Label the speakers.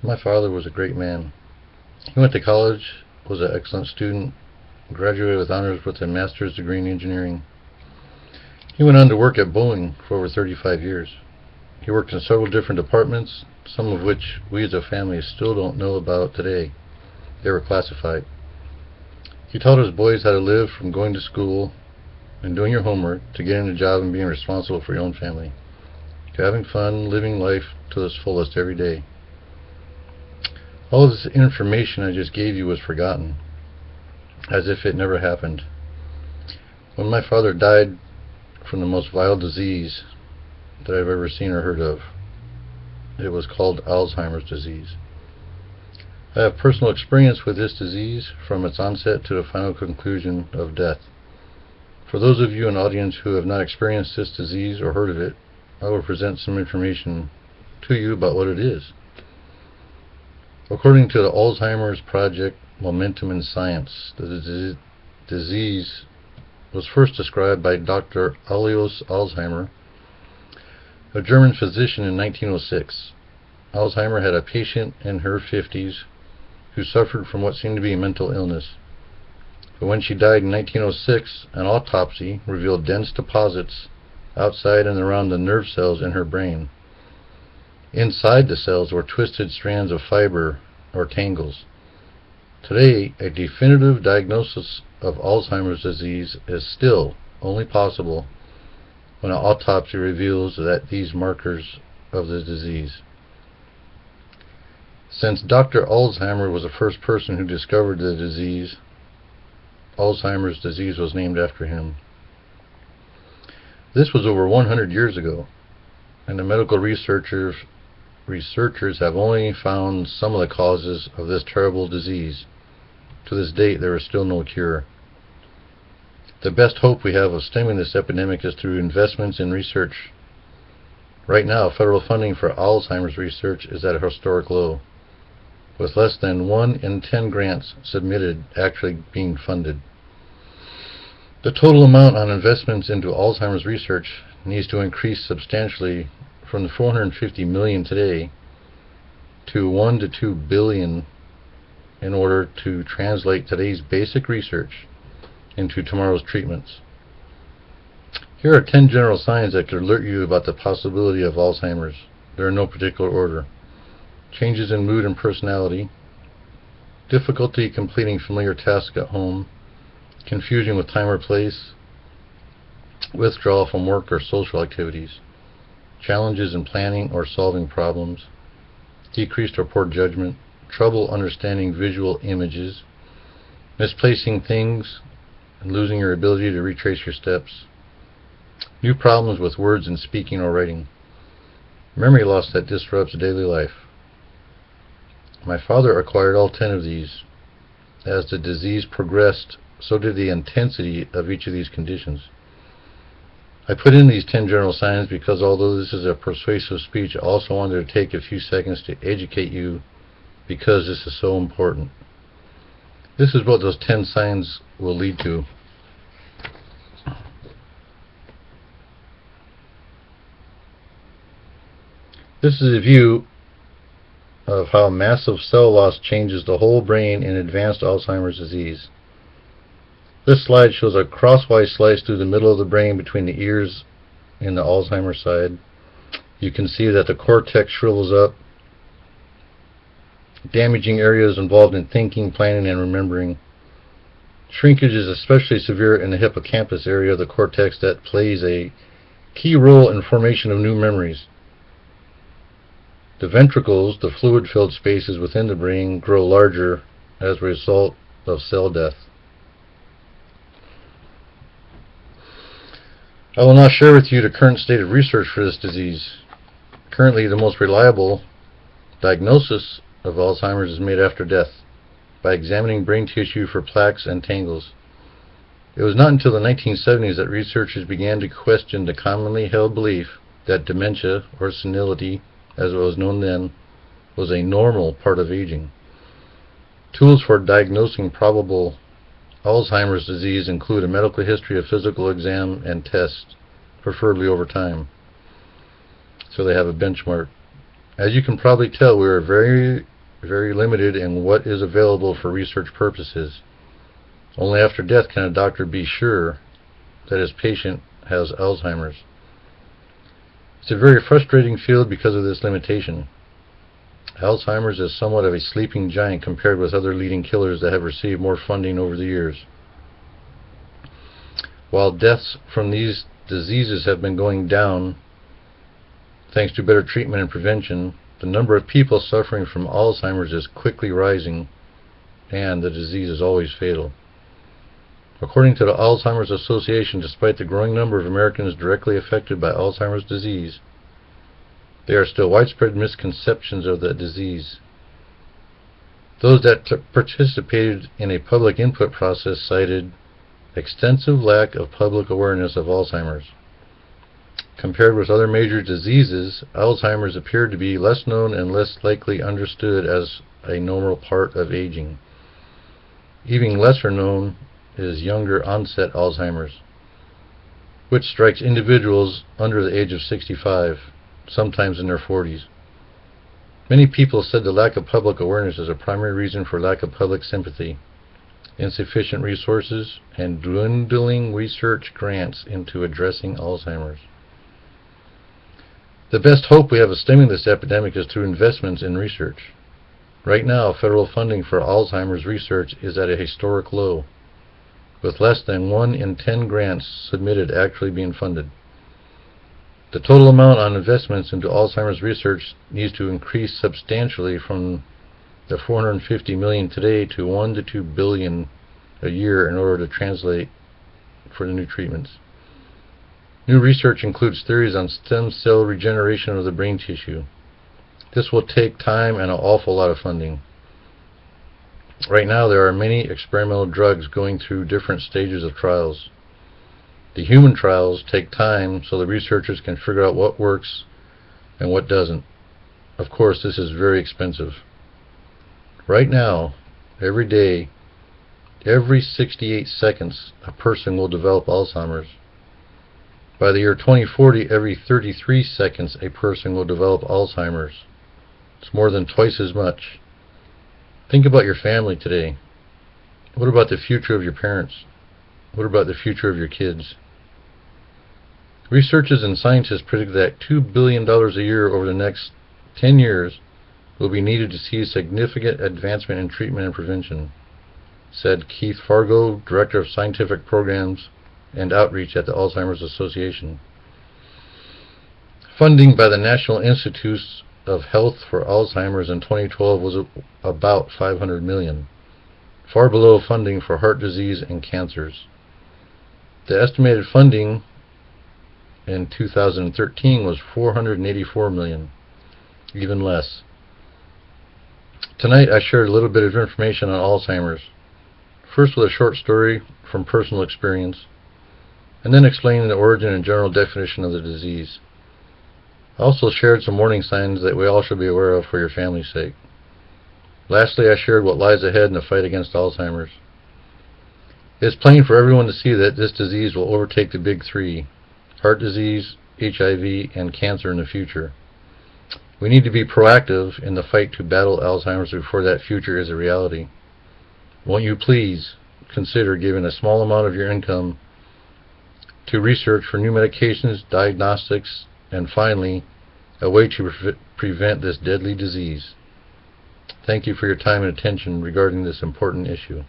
Speaker 1: My father was a great man. He went to college, was an excellent student, graduated with honors with a master's degree in engineering. He went on to work at Boeing for over 35 years. He worked in several different departments, some of which we as a family still don't know about today. They were classified. He taught his boys how to live, from going to school and doing your homework to getting a job and being responsible for your own family, to having fun, living life to its fullest every day. All of this information I just gave you was forgotten, as if it never happened. When my father died from the most vile disease that I've ever seen or heard of, it was called Alzheimer's disease. I have personal experience with this disease from its onset to the final conclusion of death. For those of you in the audience who have not experienced this disease or heard of it, I will present some information to you about what it is. According to the Alzheimer's Project Momentum in Science, the disease was first described by Dr. Alois Alzheimer, a German physician, in 1906. Alzheimer had a patient in her 50s who suffered from what seemed to be mental illness. But when she died in 1906, an autopsy revealed dense deposits outside and around the nerve cells in her brain. Inside the cells were twisted strands of fiber or tangles. Today, a definitive diagnosis of Alzheimer's disease is still only possible when an autopsy reveals that these markers of the disease. Since Dr. Alzheimer was the first person who discovered the disease, Alzheimer's disease was named after him. This was over 100 years ago, and the medical researchers have only found some of the causes of this terrible disease. To this date, there is still no cure. The best hope we have of stemming this epidemic is through investments in research. Right now, federal funding for Alzheimer's research is at a historic low, with less than 1 in 10 grants submitted actually being funded. The total amount on investments into Alzheimer's research needs to increase substantially from the $450 million today to $1 to $2 billion in order to translate today's basic research into tomorrow's treatments. Here are 10 general signs that could alert you about the possibility of Alzheimer's. They're in no particular order. Changes in mood and personality, difficulty completing familiar tasks at home, confusion with time or place, withdrawal from work or social activities, challenges in planning or solving problems, decreased or poor judgment, trouble understanding visual images, misplacing things and losing your ability to retrace your steps, new problems with words in speaking or writing, memory loss that disrupts daily life. My father acquired all 10 of these. As the disease progressed, so did the intensity of each of these conditions. I put in these 10 general signs because although this is a persuasive speech, I also wanted to take a few seconds to educate you because this is so important. This is what those 10 signs will lead to. This is a view of how massive cell loss changes the whole brain in advanced Alzheimer's disease. This slide shows a crosswise slice through the middle of the brain between the ears and the Alzheimer's side. You can see that the cortex shrivels up, damaging areas involved in thinking, planning, and remembering. Shrinkage is especially severe in the hippocampus area of the cortex that plays a key role in formation of new memories. The ventricles, the fluid-filled spaces within the brain, grow larger as a result of cell death. I will now share with you the current state of research for this disease. Currently, the most reliable diagnosis of Alzheimer's is made after death by examining brain tissue for plaques and tangles. It was not until the 1970s that researchers began to question the commonly held belief that dementia, or senility as it was known then, was a normal part of aging. Tools for diagnosing probable Alzheimer's disease include a medical history, of physical exam, and tests, preferably over time, so they have a benchmark. As you can probably tell, we are very very limited in what is available for research purposes. Only after death can a doctor be sure that his patient has Alzheimer's. It's a very frustrating field because of this limitation. Alzheimer's is somewhat of a sleeping giant compared with other leading killers that have received more funding over the years. While deaths from these diseases have been going down, thanks to better treatment and prevention, the number of people suffering from Alzheimer's is quickly rising, and the disease is always fatal. According to the Alzheimer's Association, despite the growing number of Americans directly affected by Alzheimer's disease, there are still widespread misconceptions of the disease. Those that participated in a public input process cited extensive lack of public awareness of Alzheimer's. Compared with other major diseases, Alzheimer's appeared to be less known and less likely understood as a normal part of aging. Even lesser known is younger onset Alzheimer's, which strikes individuals under the age of 65, sometimes in their 40s. Many people said the lack of public awareness is a primary reason for lack of public sympathy, insufficient resources, and dwindling research grants into addressing Alzheimer's. The best hope we have of stemming this epidemic is through investments in research. Right now, federal funding for Alzheimer's research is at a historic low, with less than 1 in 10 grants submitted actually being funded. The total amount on investments into Alzheimer's research needs to increase substantially from the $450 million today to $1 to $2 billion a year in order to translate for the new treatments. New research includes theories on stem cell regeneration of the brain tissue. This will take time and an awful lot of funding. Right now there are many experimental drugs going through different stages of trials. The human trials take time so the researchers can figure out what works and what doesn't. Of course, this is very expensive. Right now, every day, every 68 seconds, a person will develop Alzheimer's. By the year 2040, every 33 seconds, a person will develop Alzheimer's. It's more than twice as much. Think about your family today. What about the future of your parents? What about the future of your kids? Researchers and scientists predict that $2 billion a year over the next 10 years will be needed to see significant advancement in treatment and prevention, said Keith Fargo, Director of Scientific Programs and Outreach at the Alzheimer's Association. Funding by the National Institutes of Health for Alzheimer's in 2012 was about $500 million, far below funding for heart disease and cancers. The estimated funding in 2013 was $484 million, even less. Tonight I shared a little bit of information on Alzheimer's, first with a short story from personal experience, and then explaining the origin and general definition of the disease. I also shared some warning signs that we all should be aware of for your family's sake. Lastly, I shared what lies ahead in the fight against Alzheimer's. It is plain for everyone to see that this disease will overtake the big three: heart disease, HIV, and cancer in the future. We need to be proactive in the fight to battle Alzheimer's before that future is a reality. Won't you please consider giving a small amount of your income to research for new medications, diagnostics, and finally, a way to prevent this deadly disease. Thank you for your time and attention regarding this important issue.